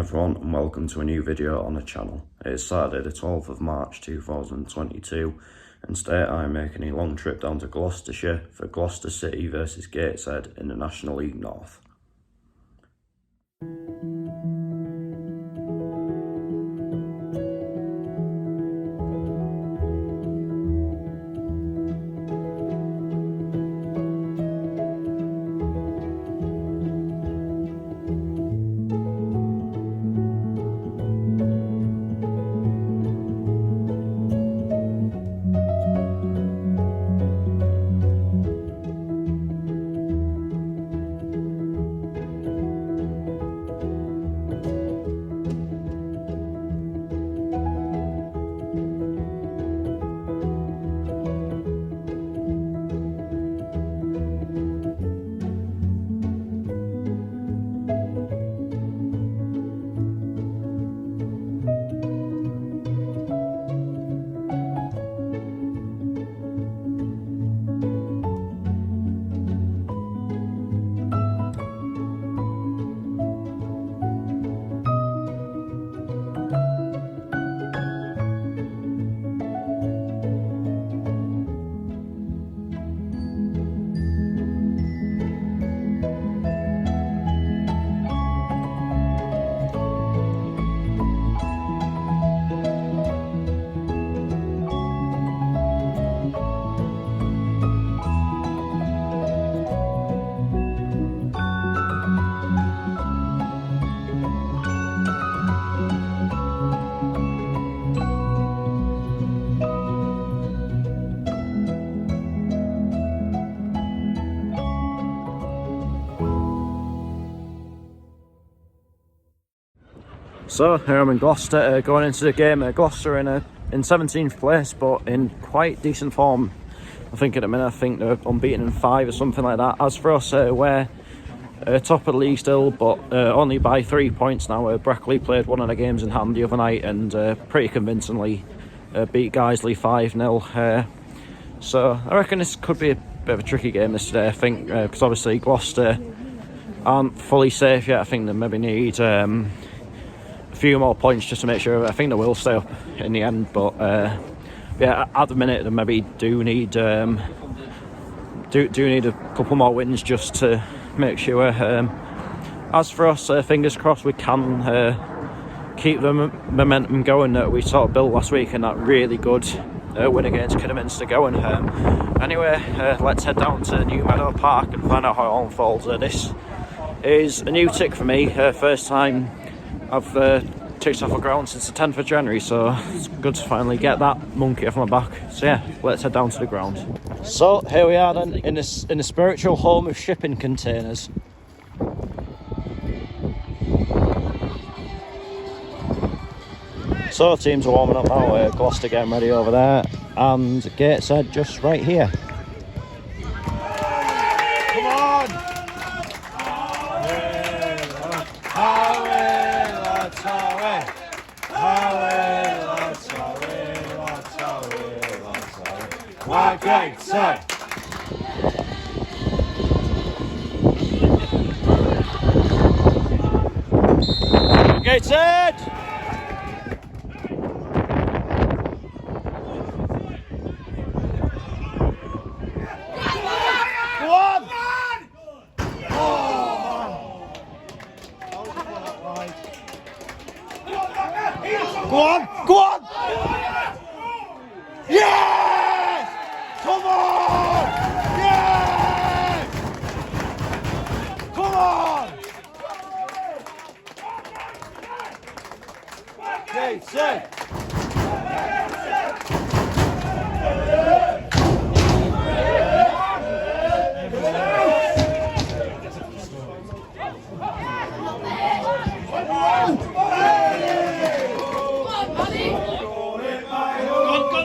everyone and welcome to a new video on the channel. It's Saturday the 12th of March 2022 and today I'm making a long trip down to Gloucestershire for Gloucester City versus Gateshead in the National League North. So here I'm in Gloucester, going into the game. Gloucester in 17th place, but in quite decent form. I think at the minute, I think they're unbeaten in 5 or something like that. As for us, we're top of the league still, but only by 3 points now. Brackley played one of the games in hand the other night and pretty convincingly beat Guiseley 5-0. So I reckon this could be a bit of a tricky game this today, I think, because obviously Gloucester aren't fully safe yet. I think they maybe need a few more points just to make sure. I think they will stay up in the end, but yeah, at the minute they maybe do need a couple more wins just to make sure. As for us, fingers crossed we can keep the momentum going that we sort of built last week and that really good win against Kidderminster going. Anyway, let's head down to New Meadow Park and find out how it all unfolds. This is a new tick for me, first time I've ticked off a ground since the 10th of January, so it's good to finally get that monkey off my back. So yeah, let's head down to the ground. So here we are then, in the spiritual home of shipping containers. So teams are warming up now, Gloucester getting ready over there, and Gateshead just right here. Come on! Gateshead! Gateshead! Go on! Go on! Go on! Yes! Come on! Yes! Come on! Gateshead!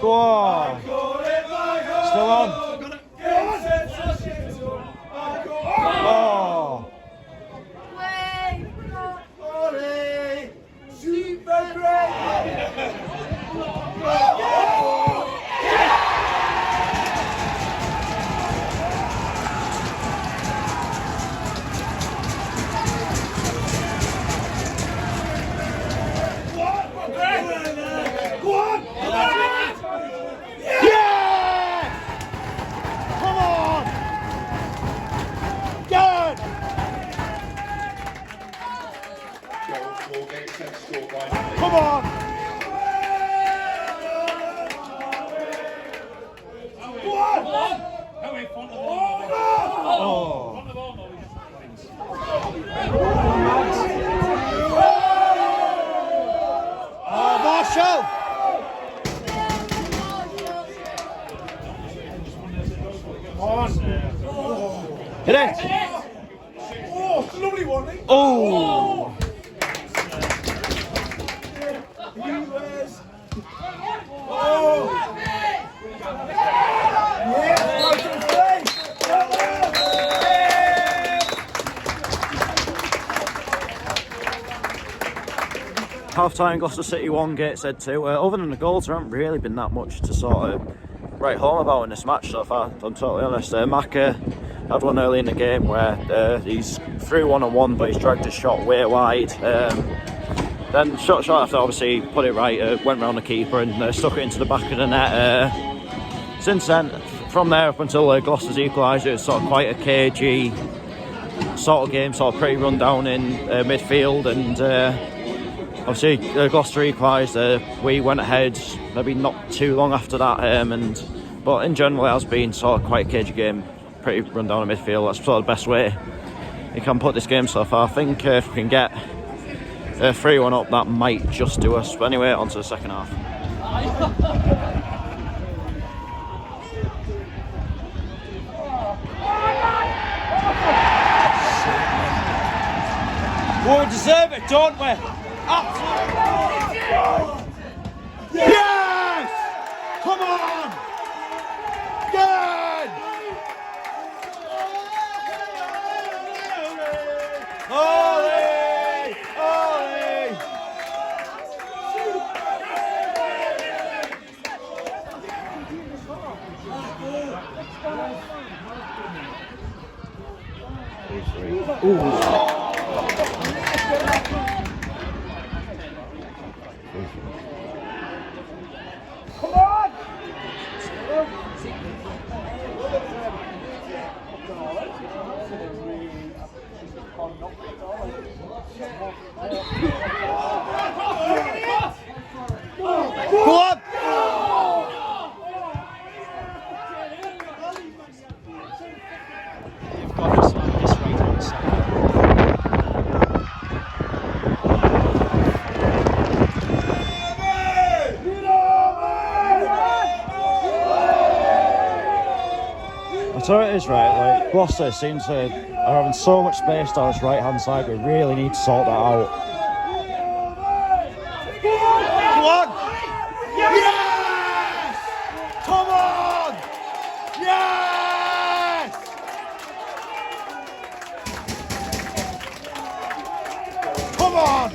Go on! Still on! Oh! Super great! Come on! Go on! Oh, Marshall! Hit it! Oh, it's a lovely one. Oh! Half time, Gloucester City 1, Gateshead 2. Other than the goals, there haven't really been that much to sort of write home about in this match so far, if I'm totally honest. Maka had one early in the game where he's through 1-on-1, but he's dragged his shot way wide. Then shot after, obviously put it right, went round the keeper and stuck it into the back of the net. Since then, from there up until Gloucester's equalised, it was sort of quite a cagey sort of game, sort of pretty run down in midfield, and obviously Gloucester equalised, we went ahead maybe not too long after that, but in general it has been sort of quite a cagey game, pretty run down in midfield. That's sort of the best way you can put this game so far. I think if we can get 3-1 up, that might just do us. But anyway, on to the second half. We deserve it, don't we? Absolutely! Yes! Come on! Good! Ollie! Ollie! Ooh. Come on! Go on! You've got to sign this right on side. So it is right, like Gloucester seems to are having so much space down this right hand side. We really need to sort that out. Come on! Yes! Come on! Yes! Come on!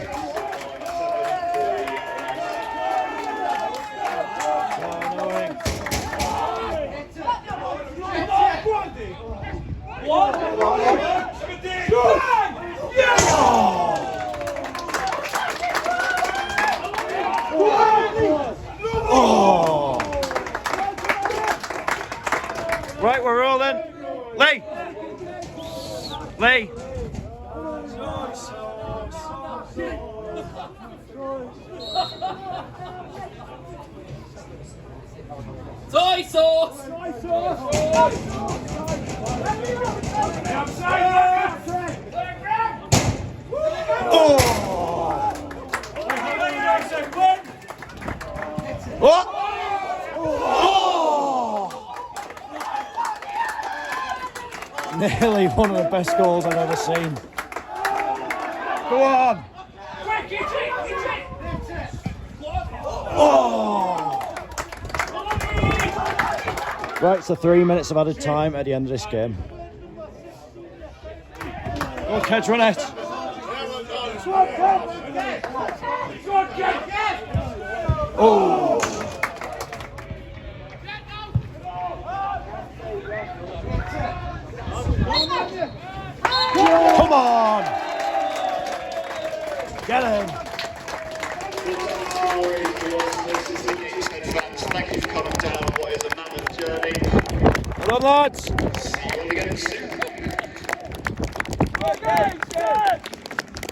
Oh! Right, we're rolling. Lee! Lee! Soy sauce! What? Oh! Nearly one of the best goals I've ever seen. Go on! Oh! Right, so 3 minutes of added time at the end of this game. Go, Kedge, run it! Oh! Come on! Get him! Thank you for coming down what is a mammoth journey. Well done, lads! See you all again soon.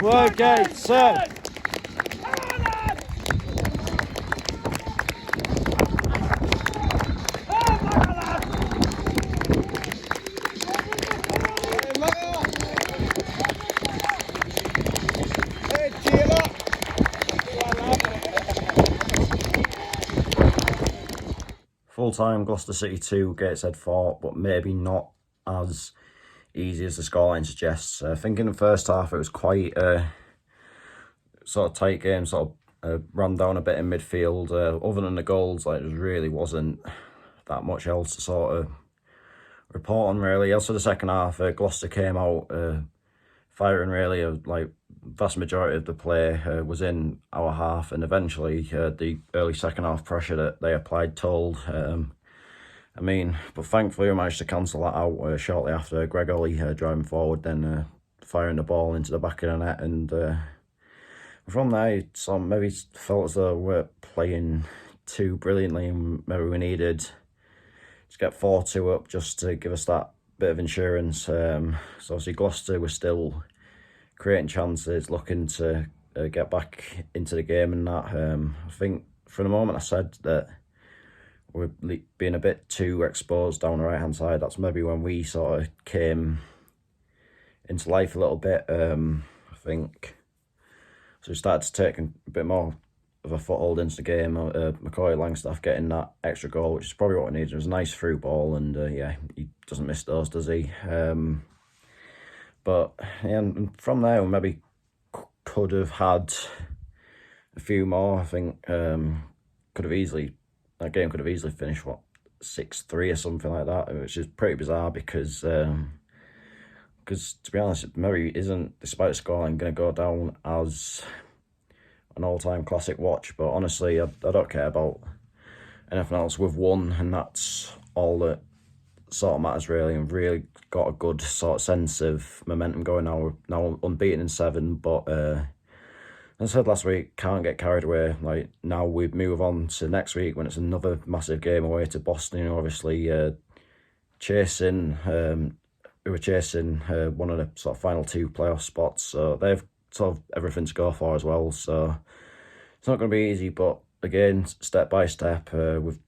Well, Gateshead! full time, Gloucester City 2, Gateshead 4, but maybe not as easy as the scoreline suggests. I think in the first half it was quite a sort of tight game, sort of ran down a bit in midfield. Other than the goals, like, there really wasn't that much else to sort of report on, really. Also, the second half, Gloucester came out firing, really. Like, vast majority of the play was in our half, and eventually the early second half pressure that they applied told. I mean, but thankfully we managed to cancel that out shortly after Greg Ollie driving forward, then firing the ball into the back of the net, and from there, some maybe felt as though we weren't playing too brilliantly, and maybe we needed to get 4-2 up just to give us that bit of insurance. So obviously Gloucester was still creating chances, looking to get back into the game, and that I think for the moment I said that we're being a bit too exposed down the right hand side. That's maybe when we sort of came into life a little bit. I think so we started to take a bit more of a foothold into the game. McCoy Langstaff getting that extra goal, which is probably what we needed. It was a nice through ball, and yeah, he doesn't miss those, does he? But yeah, and from there we maybe could have had a few more. I think that game could have easily finished 6-3 or something like that, which is pretty bizarre because to be honest, it maybe isn't, despite the scoreline, going to go down as an all-time classic watch. But honestly, I don't care about anything else. We've won, and that's all that sort of matters, really, and really got a good sort of sense of momentum going now. We're now unbeaten in 7, but as I said last week, can't get carried away. Like, now we move on to next week when it's another massive game away to Boston. You know, obviously chasing one of the sort of final 2 playoff spots, so they've sort of everything to go for as well. So it's not going to be easy, but again, step by step, this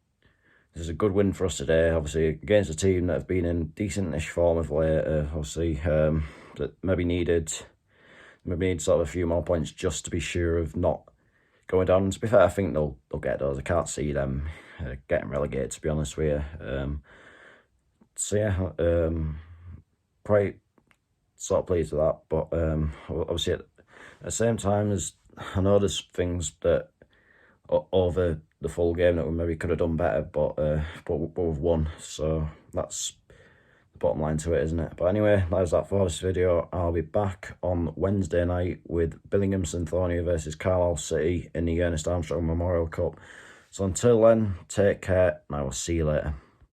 is a good win for us today. Obviously against a team that have been in decent-ish form of late. Obviously that maybe need sort of a few more points just to be sure of not going down. And to be fair, I think they'll get those. I can't see them getting relegated, to be honest with you. So yeah, quite sort of pleased with that. But obviously at the same time, I know there's things that over the full game that we maybe could have done better, but we've won, so that's the bottom line to it, isn't it? But anyway, that's that for this video. I'll be back on Wednesday night with Billingham Synthonia versus Carlisle City in the Ernest Armstrong Memorial Cup. So until then, take care, and I will see you later.